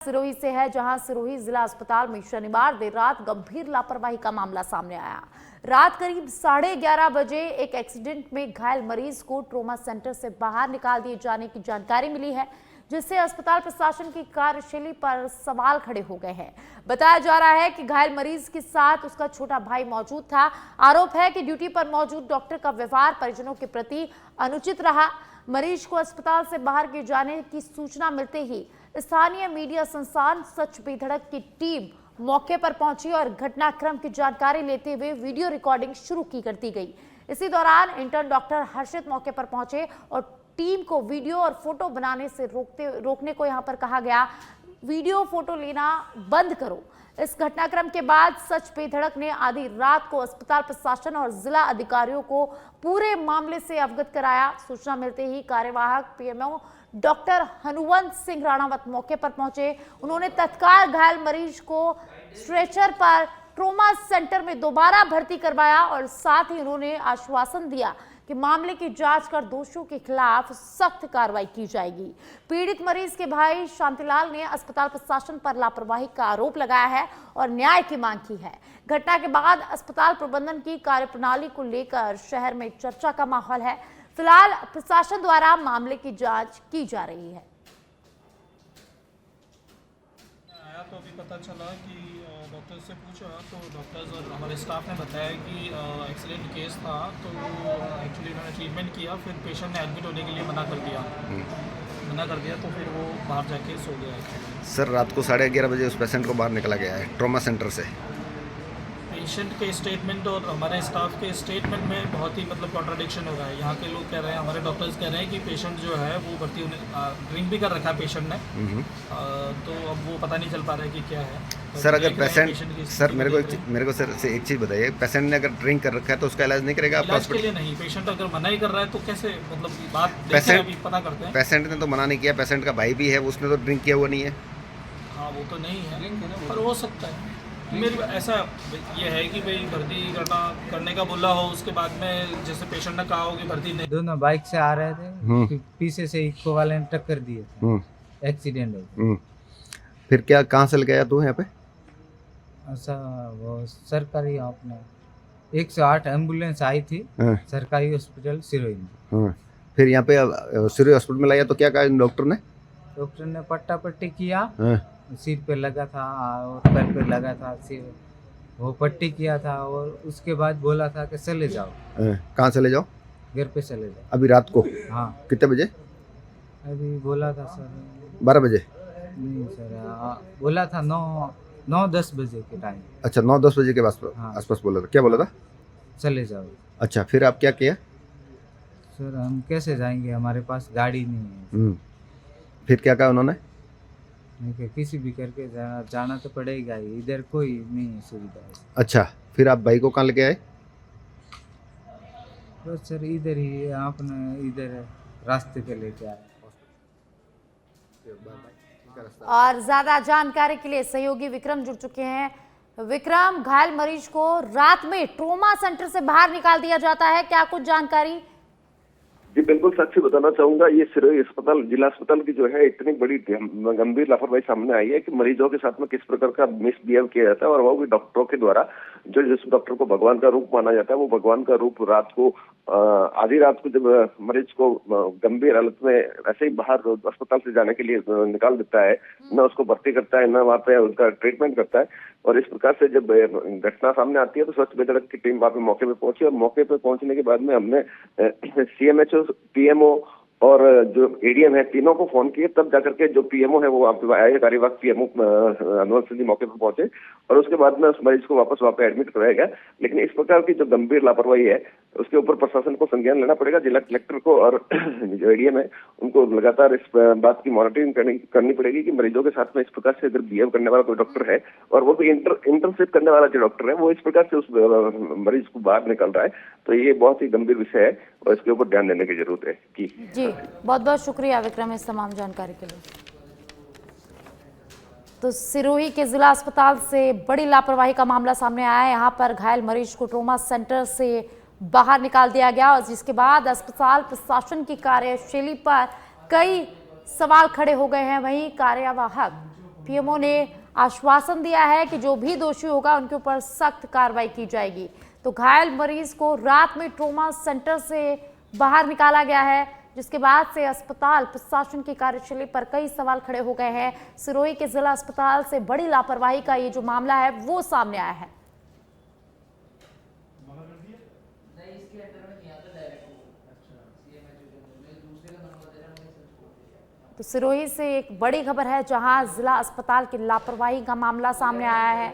सिरोही से है, जहां सिरोही जिला अस्पताल में शनिवार देर रात गंभीर लापरवाही का मामला सामने आया। रात करीब 11:30 बजे एक एक्सीडेंट में घायल मरीज को ट्रॉमा सेंटर से बाहर निकाल दिए जाने की जानकारी मिली है, जिससे अस्पताल प्रशासन की कार्यशैली पर सवाल खड़े हो गए हैं। बताया जा रहा है कि घायल मरीज के साथ उसका छोटा भाई मौजूद था। आरोप है कि ड्यूटी पर मौजूद डॉक्टर का व्यवहार परिजनों के प्रति अनुचित रहा। मरीज को अस्पताल से बाहर किए जाने की सूचना मिलते ही स्थानीय मीडिया संस्थान सच बेधड़क की टीम मौके पर पहुंची और घटनाक्रम की जानकारी लेते हुए वीडियो रिकॉर्डिंग शुरू कर दी गई। इसी दौरान इंटर्न डॉक्टर हर्षित मौके पर पहुंचे और टीम को वीडियो और फोटो बनाने से रोकने को यहां पर कहा गया। वीडियो फोटो लेना बंद करो। इस घटनाक्रम के बाद सच बेधड़क ने आधी रात को अस्पताल प्रशासन और जिला अधिकारियों को पूरे मामले से अवगत कराया। सूचना मिलते ही कार्यवाहक पीएमओ डॉक्टर हनुवंत सिंह राणावत मौके पर पहुंचे। उन्होंने तत्काल घायल मरीज को स्ट्रेचर पर ट्रॉमा सेंटर में दोबारा भर्ती करवाया और साथ ही उन्होंने आश्वासन दिया कि मामले की जांच कर दोषियों के खिलाफ सख्त कार्रवाई की जाएगी। पीड़ित मरीज के भाई शांतिलाल ने अस्पताल प्रशासन पर लापरवाही का आरोप लगाया है और न्याय की मांग की है। घटना के बाद अस्पताल प्रबंधन की कार्यप्रणाली को लेकर शहर में चर्चा का माहौल है। फिलहाल प्रशासन द्वारा मामले की जांच की जा रही है। आया तो अभी पता चला कि डॉक्टर से पूछा तो डॉक्टर्स और हमारे स्टाफ ने बताया कि एक्सीडेंट केस था, तो एक्चुअली उन्होंने ट्रीटमेंट किया, फिर पेशेंट ने एडमिट होने के लिए मना कर दिया तो फिर वो बाहर जाके सो गया। सर, रात को 11:30 बजे उस पेशेंट को बाहर निकला गया है ट्रॉमा सेंटर से। पेशेंट के स्टेटमेंट और हमारे स्टाफ के स्टेटमेंट में बहुत ही कॉन्ट्राडिक्शन हो रहा है। यहाँ के लोग कह रहे हैं, हमारे डॉक्टर्स कह रहे हैं कि पेशेंट जो है वो भर्ती होने ड्रिंक भी कर रखा है पेशेंट ने, तो अब वो पता नहीं चल पा रहा है कि क्या है। तो सर, अगर पेशेंट सर मेरे को सर से एक चीज़ बताइए, पेशेंट ने अगर ड्रिंक कर रखा है तो उसका इलाज नहीं करेगा? इलाज के लिए नहीं, पेशेंट अगर मना ही कर रहा है तो कैसे, बात पेशेंट अभी पता करते हैं। पेशेंट ने तो मना नहीं किया, पेशेंट का भाई भी है, उसने तो ड्रिंक किया हुआ नहीं है। हाँ, वो तो नहीं है, पर हो सकता है। मेरे ऐसा ये है कि भाई भर्ती करने का बोला हो, उसके बाद में जैसे पेशेंट ने कहा हो कि भर्ती नहीं। दोनों बाइक से आ रहे थे, पीछे से इको वाले ने टक्कर दिए थे, एक्सीडेंट हो गया। फिर क्या, कहाँ से लेके आया तू यहाँ पे? ऐसा वो सरकारी आपने 108 एम्बुलेंस आई थी सरकारी हॉस्पिटल सिरोही में। फिर यहाँ पे सिरोही हॉस्पिटल में लाया तो क्या कहा डॉक्टर ने? डॉक्टर ने पट्टा पट्टी किया, सिर पे लगा था और पैर पे लगा था, सिर वो पट्टी किया था और उसके बाद बोला था कि चले जाओ। कहाँ चले जाओ? घर पे चले जाओ। अभी रात को? हाँ। कितने बजे? अभी बोला था सर 12 बजे? नहीं सर, बोला था 9-10 बजे के टाइम। अच्छा, 9-10 बजे के आसपास बोला था। क्या बोला था? चले जाओ। अच्छा, फिर आप क्या किया? सर, हम कैसे जाएंगे, हमारे पास गाड़ी नहीं है। फिर क्या कहा उन्होंने? किसी भी करके जाना तो पड़ेगा ही, इधर कोई नहीं है सुविधा। अच्छा, फिर आप भाई को कहाँ लेके आए? तो सर इधर ही आपने इधर रास्ते पे लेके आए। और ज्यादा जानकारी के लिए सहयोगी विक्रम जुड़ चुके हैं। विक्रम, घायल मरीज को रात में ट्रॉमा सेंटर से बाहर निकाल दिया जाता है, क्या कुछ जानकारी? जी बिल्कुल, सच से बताना चाहूंगा, ये सिरोही अस्पताल, जिला अस्पताल की जो है इतनी बड़ी गंभीर लापरवाही सामने आई है कि मरीजों के साथ में किस प्रकार का मिसबिहेव किया जाता है, और वो भी डॉक्टरों के द्वारा। जो जिस डॉक्टर को भगवान का रूप माना जाता है, वो भगवान का रूप रात को आधी रात को जब मरीज को गंभीर हालत में ऐसे ही बाहर अस्पताल से जाने के लिए निकाल देता है, न उसको भर्ती करता है, न वहाँ पे उनका ट्रीटमेंट करता है। और इस प्रकार से जब घटना सामने आती है तो स्वच्छ बेधड़क की टीम वहाँ पे मौके पे पहुंची, और मौके पे पहुंचने के बाद में हमने CMHO, PMO और जो ADM है, तीनों को फोन किए, तब जाकर के जो PMO है वो आए, कार्यवाहक PMO हनुवंत सिंह जी मौके पर पहुंचे और उसके बाद में उस मरीज को वापस वहाँ पे एडमिट कराया गया। लेकिन इस प्रकार की जो गंभीर लापरवाही है उसके ऊपर प्रशासन को संज्ञान लेना पड़ेगा। जिला कलेक्टर को और जो ADM है उनको लगातार इस बात की मॉनिटरिंग करनी पड़ेगी कि मरीजों के साथ में इस प्रकार से अगर बिहेव करने वाला कोई डॉक्टर है, और वो भी इंटर्नशिप करने वाला जो डॉक्टर है, वो इस प्रकार से उस मरीज को बाहर निकल रहा है, तो ये बहुत ही गंभीर विषय है और इसके ऊपर ध्यान देने की जरूरत है। जी, बहुत बहुत शुक्रिया विक्रम इस तमाम जानकारी के लिए। तो सिरोही के जिला अस्पताल से बड़ी लापरवाही का मामला सामने आया है। यहाँ पर घायल मरीज को ट्रॉमा सेंटर से बाहर निकाल दिया गया और जिसके बाद अस्पताल प्रशासन की कार्यशैली पर कई सवाल खड़े हो गए हैं। वहीं कार्यवाहक पीएमओ ने आश्वासन दिया है कि जो भी दोषी होगा उनके ऊपर सख्त कार्रवाई की जाएगी। तो घायल मरीज को रात में ट्रॉमा सेंटर से बाहर निकाला गया है, जिसके बाद से अस्पताल प्रशासन की कार्यशैली पर कई सवाल खड़े हो गए हैं। सिरोही के जिला अस्पताल से बड़ी लापरवाही का ये जो मामला है वो सामने आया है। तो सिरोही से एक बड़ी खबर है, जहां जिला अस्पताल की लापरवाही का मामला सामने आया है।